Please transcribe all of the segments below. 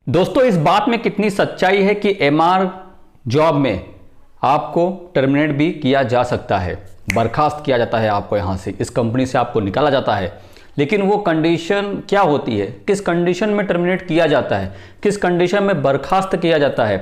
दोस्तों, इस बात में कितनी सच्चाई है कि एमआर जॉब में आपको टर्मिनेट भी किया जा सकता है, बर्खास्त किया जाता है, आपको यहां से इस कंपनी से आपको निकाला जाता है। लेकिन वो कंडीशन क्या होती है, किस कंडीशन में टर्मिनेट किया जाता है, किस कंडीशन में बर्खास्त किया जाता है,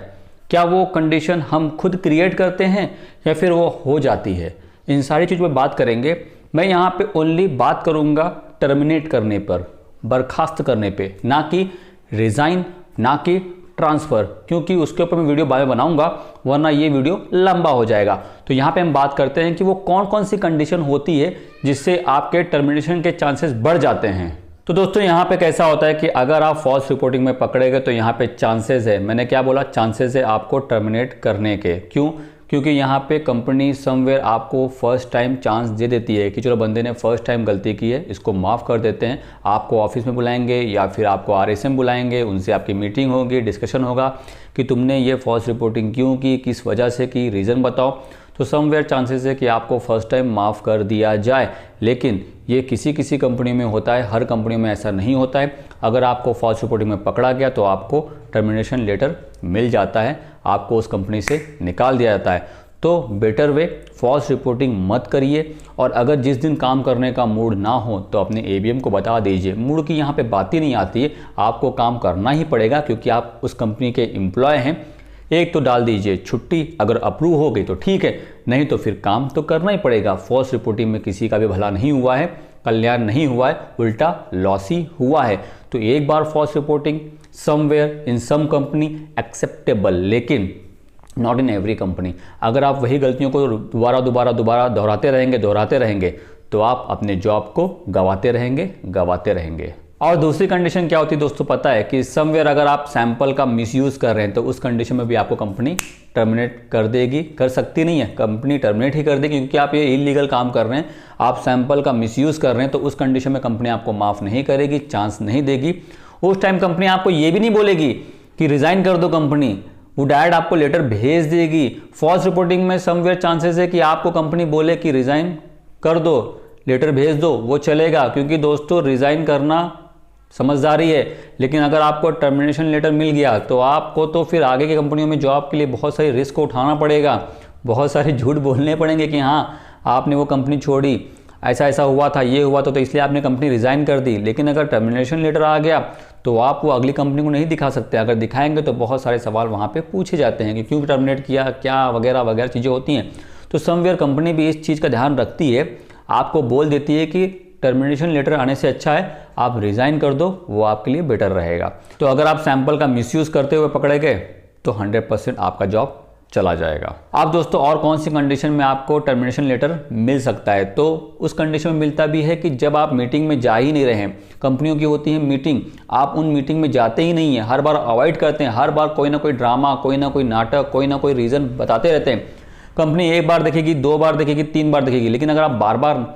क्या वो कंडीशन हम खुद क्रिएट करते हैं या फिर वो हो जाती है, इन सारी चीज़ पर बात करेंगे। मैं यहाँ पे ओनली बात करूँगा टर्मिनेट करने पर, बर्खास्त करने पे, ना कि रिज़ाइन, ना कि ट्रांसफ़र, क्योंकि उसके ऊपर मैं वीडियो बाद में बनाऊंगा, वरना ये वीडियो लंबा हो जाएगा। तो यहाँ पे हम बात करते हैं कि वो कौन कौन सी कंडीशन होती है जिससे आपके टर्मिनेशन के चांसेस बढ़ जाते हैं। तो दोस्तों, यहाँ पे कैसा होता है कि अगर आप फॉल्स रिपोर्टिंग में पकड़े गए तो यहाँ पे चांसेस है, मैंने क्या बोला, चांसेस है आपको टर्मिनेट करने के। क्यों? क्योंकि यहाँ पे कंपनी समवेयर आपको फर्स्ट टाइम चांस दे देती है कि चलो बंदे ने फर्स्ट टाइम गलती की है, इसको माफ़ कर देते हैं। आपको ऑफिस में बुलाएंगे या फिर आपको आरएसएम बुलाएंगे, उनसे आपकी मीटिंग होगी, डिस्कशन होगा कि तुमने ये फॉल्स रिपोर्टिंग क्यों की, किस वजह से की, रीज़न बताओ। तो समवेयर चांसेस है कि आपको फर्स्ट टाइम माफ़ कर दिया जाए। लेकिन ये किसी किसी कंपनी में होता है, हर कंपनी में ऐसा नहीं होता है। अगर आपको फॉल्स रिपोर्टिंग में पकड़ा गया तो आपको टर्मिनेशन लेटर मिल जाता है, आपको उस कंपनी से निकाल दिया जाता है। तो बेटर वे, फॉल्स रिपोर्टिंग मत करिए। और अगर जिस दिन काम करने का मूड ना हो तो अपने एबीएम को बता दीजिए। मूड की यहाँ पे बात ही नहीं आती है, आपको काम करना ही पड़ेगा क्योंकि आप उस कंपनी के एम्प्लॉय हैं। एक तो डाल दीजिए छुट्टी, अगर अप्रूव हो गई तो ठीक है, नहीं तो फिर काम तो करना ही पड़ेगा। फॉल्स रिपोर्टिंग में किसी का भी भला नहीं हुआ है, कल्याण नहीं हुआ है, उल्टा लॉस ही हुआ है। तो एक बार false reporting somewhere in some company acceptable, लेकिन नॉट इन एवरी कंपनी। अगर आप वही गलतियों को दोबारा दोहराते रहेंगे तो आप अपने जॉब को गंवाते रहेंगे। और दूसरी कंडीशन क्या होती है दोस्तों, पता है कि समवेयर अगर आप सैंपल का मिसयूज़ कर रहे हैं तो उस कंडीशन में भी आपको कंपनी टर्मिनेट कर देगी, कर सकती नहीं है, कंपनी टर्मिनेट ही कर देगी क्योंकि आप ये इलीगल काम कर रहे हैं, आप सैंपल का मिसयूज़ कर रहे हैं। तो उस कंडीशन में कंपनी आपको माफ़ नहीं करेगी, चांस नहीं देगी। उस टाइम कंपनी आपको ये भी नहीं बोलेगी कि रिज़ाइन कर दो कंपनी, वो डायरेक्ट आपको लेटर भेज देगी। फॉल्स रिपोर्टिंग में समवेयर चांसेस है कि आपको कंपनी बोले कि रिज़ाइन कर दो, लेटर भेज दो, वो चलेगा क्योंकि दोस्तों रिज़ाइन करना समझदारी है। लेकिन अगर आपको टर्मिनेशन लेटर मिल गया तो आपको तो फिर आगे की कंपनियों में जॉब के लिए बहुत सारी रिस्क उठाना पड़ेगा, बहुत सारे झूठ बोलने पड़ेंगे कि हाँ आपने वो कंपनी छोड़ी, ऐसा ऐसा हुआ था, ये हुआ तो इसलिए आपने कंपनी रिज़ाइन कर दी। लेकिन अगर टर्मिनेशन लेटर आ गया तो आप वो अगली कंपनी को नहीं दिखा सकते। अगर दिखाएंगे तो बहुत सारे सवाल वहाँ पे पूछे जाते हैं कि क्यों टर्मिनेट किया, क्या वगैरह वगैरह चीज़ें होती हैं। तो समवेयर कंपनी भी इस चीज़ का ध्यान रखती है, आपको बोल देती है कि टर्मिनेशन लेटर आने से अच्छा है आप रिज़ाइन कर दो, वो आपके लिए बेटर रहेगा। तो अगर आप सैंपल का मिसयूज़ करते हुए पकड़े गए तो 100% आपका जॉब चला जाएगा। अब दोस्तों, और कौन सी कंडीशन में आपको टर्मिनेशन लेटर मिल सकता है, तो उस कंडीशन में मिलता भी है कि जब आप मीटिंग में जा ही नहीं रहे हैं। कंपनियों की होती है मीटिंग, आप उन मीटिंग में जाते ही नहीं हैं, हर बार अवॉइड करते हैं, हर बार कोई ना कोई ड्रामा, कोई ना कोई नाटक, कोई ना कोई रीज़न बताते रहते हैं। कंपनी एक बार देखेगी, 2 बार देखेगी, 3 बार देखेगी, लेकिन अगर आप बार बार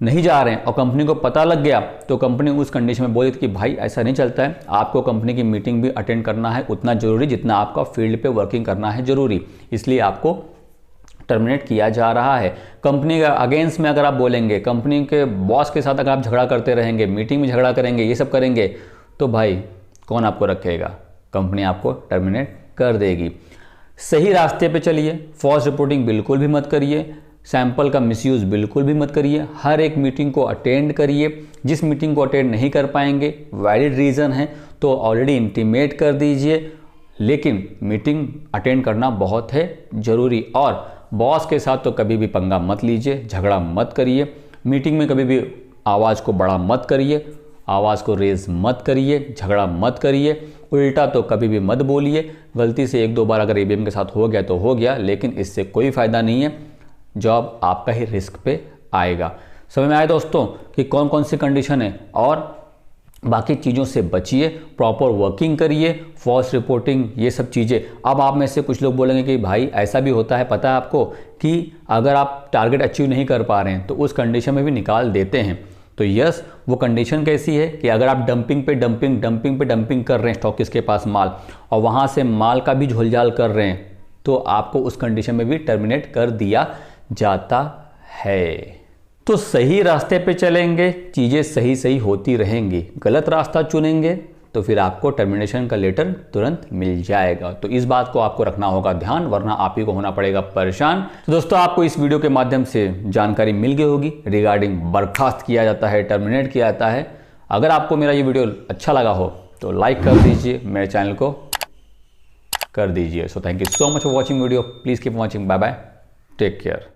नहीं जा रहे हैं और कंपनी को पता लग गया तो कंपनी उस कंडीशन में बोली कि भाई ऐसा नहीं चलता है, आपको कंपनी की मीटिंग भी अटेंड करना है उतना ज़रूरी जितना आपका फील्ड पे वर्किंग करना है ज़रूरी, इसलिए आपको टर्मिनेट किया जा रहा है। कंपनी का अगेंस्ट में अगर आप बोलेंगे, कंपनी के बॉस के साथ अगर आप झगड़ा करते रहेंगे, मीटिंग में झगड़ा करेंगे, ये सब करेंगे, तो भाई कौन आपको रखेगा, कंपनी आपको टर्मिनेट कर देगी। सही रास्ते पे चलिए, फॉल्स रिपोर्टिंग बिल्कुल भी मत करिए, सैंपल का मिसयूज़ बिल्कुल भी मत करिए, हर एक मीटिंग को अटेंड करिए। जिस मीटिंग को अटेंड नहीं कर पाएंगे, वैलिड रीज़न है तो ऑलरेडी इंटीमेट कर दीजिए, लेकिन मीटिंग अटेंड करना बहुत है ज़रूरी। और बॉस के साथ तो कभी भी पंगा मत लीजिए, झगड़ा मत करिए, मीटिंग में कभी भी आवाज़ को बड़ा मत करिए, आवाज़ को रेज मत करिए, झगड़ा मत करिए, उल्टा तो कभी भी मत बोलिए। गलती से 1-2 बार अगर एबीएम के साथ हो गया तो हो गया, लेकिन इससे कोई फ़ायदा नहीं है, जॉब आपका ही रिस्क पे आएगा। समझ में आया दोस्तों कि कौन कौन सी कंडीशन है, और बाकी चीज़ों से बचिए, प्रॉपर वर्किंग करिए, फॉल्स रिपोर्टिंग, ये सब चीज़ें। अब आप में से कुछ लोग बोलेंगे कि भाई ऐसा भी होता है, पता है आपको, कि अगर आप टारगेट अचीव नहीं कर पा रहे हैं तो उस कंडीशन में भी निकाल देते हैं। तो यस, वो कंडीशन कैसी है कि अगर आप डंपिंग पे डंपिंग कर रहे हैं स्टॉकिस्ट के पास माल, और वहाँ से माल का भी झोलझाल कर रहे हैं, तो आपको उस कंडीशन में भी टर्मिनेट कर दिया जाता है। तो सही रास्ते पे चलेंगे, चीज़ें सही सही होती रहेंगी। गलत रास्ता चुनेंगे तो फिर आपको टर्मिनेशन का लेटर तुरंत मिल जाएगा। तो इस बात को आपको रखना होगा ध्यान, वरना आप ही को होना पड़ेगा परेशान। तो दोस्तों, आपको इस वीडियो के माध्यम से जानकारी मिल गई होगी रिगार्डिंग बर्खास्त किया जाता है, टर्मिनेट किया जाता है। अगर आपको मेरा ये वीडियो अच्छा लगा हो तो लाइक कर दीजिए, मेरे चैनल को कर दीजिए। So thank you so much for watching video. Please keep watching. Bye bye, take care.